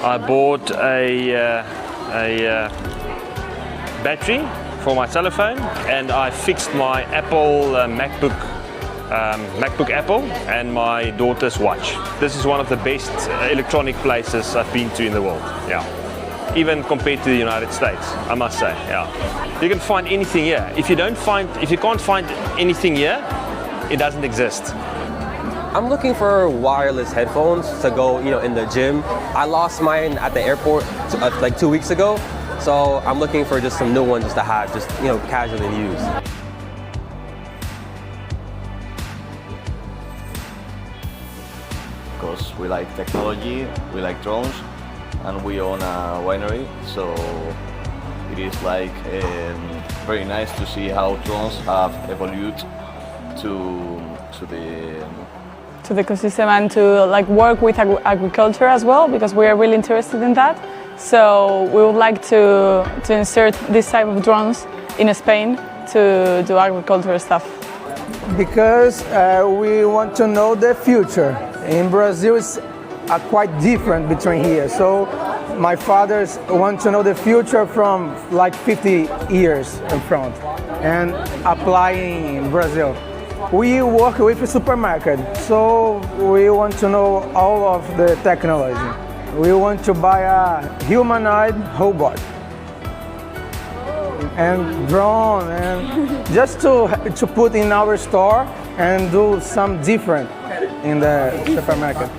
I bought a battery for my telephone, and I fixed my Apple MacBook Apple and my daughter's watch. This is one of the best electronic places I've been to in the world. Yeah, even compared to the United States, I must say. Yeah, you can find anything here. If you can't find anything here, it doesn't exist. I'm looking for wireless headphones to go, in the gym. I lost mine at the airport like 2 weeks ago, so I'm looking for just some new ones just to have, casually use. Because we like technology, we like drones, and we own a winery, so it is like very nice to see how drones have evolved to the ecosystem and to work with agriculture as well, because we are really interested in that. So we would like to insert this type of drones in Spain to do agricultural stuff. Because we want to know the future. In Brazil, it's quite different between here. So my fathers want to know the future from 50 years in front and applying in Brazil. We work with a supermarket, so we want to know all of the technology. We want to buy a humanoid robot and drone, and just to put in our store and do some different in the supermarket.